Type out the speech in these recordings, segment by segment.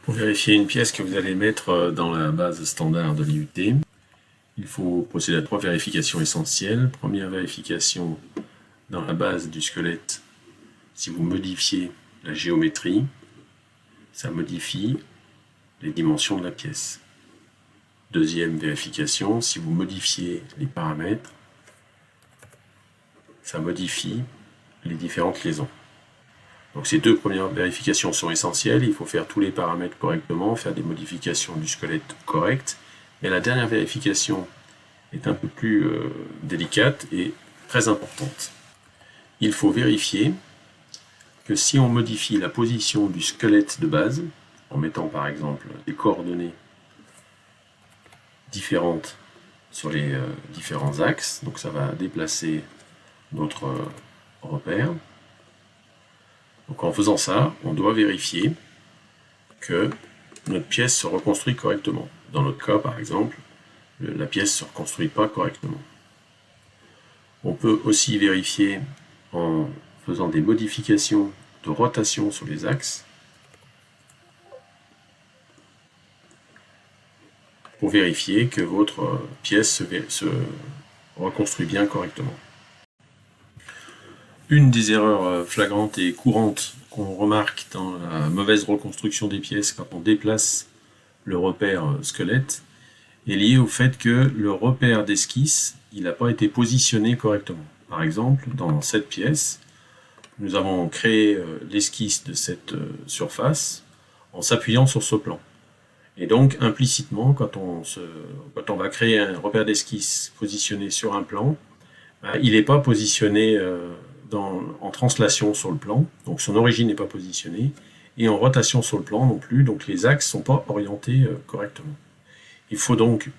Pour vérifier une pièce que vous allez mettre dans la base standard de l'IUT, il faut procéder à 3 vérifications essentielles. Première vérification dans la base du squelette, si vous modifiez la géométrie, ça modifie les dimensions de la pièce. Deuxième vérification, si vous modifiez les paramètres, ça modifie les différentes liaisons. Donc ces 2 premières vérifications sont essentielles, il faut faire tous les paramètres correctement, faire des modifications du squelette correctes. Et la dernière vérification est un peu plus délicate et très importante. Il faut vérifier que si on modifie la position du squelette de base, en mettant par exemple des coordonnées différentes sur les différents axes, donc ça va déplacer notre repère. Donc en faisant ça, on doit vérifier que notre pièce se reconstruit correctement. Dans notre cas, par exemple, la pièce ne se reconstruit pas correctement. On peut aussi vérifier en faisant des modifications de rotation sur les axes pour vérifier que votre pièce se reconstruit bien correctement. Une des erreurs flagrantes et courantes qu'on remarque dans la mauvaise reconstruction des pièces quand on déplace le repère squelette est liée au fait que le repère d'esquisse n'a pas été positionné correctement. Par exemple, dans cette pièce, nous avons créé l'esquisse de cette surface en s'appuyant sur ce plan. Et donc, implicitement, quand on va créer un repère d'esquisse positionné sur un plan, il n'est pas positionné en translation sur le plan, donc son origine n'est pas positionnée, et en rotation sur le plan non plus, donc les axes ne sont pas orientés correctement. Il faut donc,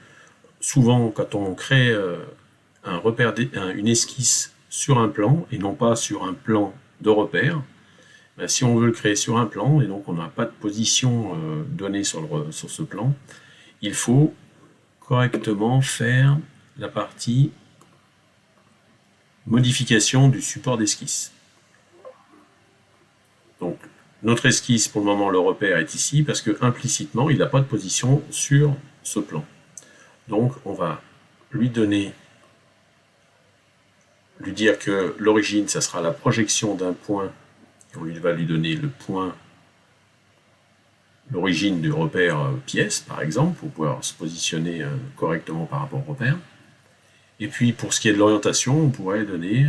souvent, quand on crée une esquisse sur un plan, et non pas sur un plan de repère, si on veut le créer sur un plan, et donc on n'a pas de position donnée sur ce plan, il faut correctement faire la partie modification du support d'esquisse. Donc, notre esquisse, pour le moment, le repère est ici, parce que implicitement, il n'a pas de position sur ce plan. Donc, on va lui dire que l'origine, ça sera la projection d'un point, et on va lui donner le point, l'origine du repère pièce, par exemple, pour pouvoir se positionner correctement par rapport au repère. Et puis, pour ce qui est de l'orientation, on pourrait donner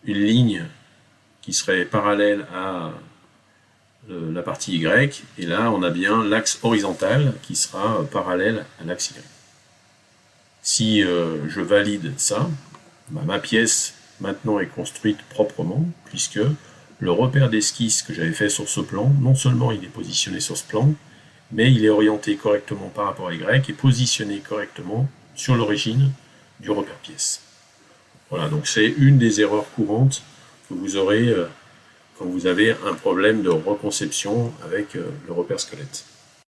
une ligne qui serait parallèle à la partie Y, et là, on a bien l'axe horizontal qui sera parallèle à l'axe Y. Si je valide ça, ma pièce maintenant est construite proprement, puisque le repère d'esquisse que j'avais fait sur ce plan, non seulement il est positionné sur ce plan, mais il est orienté correctement par rapport à Y et positionné correctement sur l'origine du repère pièce. Voilà, donc c'est une des erreurs courantes que vous aurez quand vous avez un problème de reconception avec le repère squelette.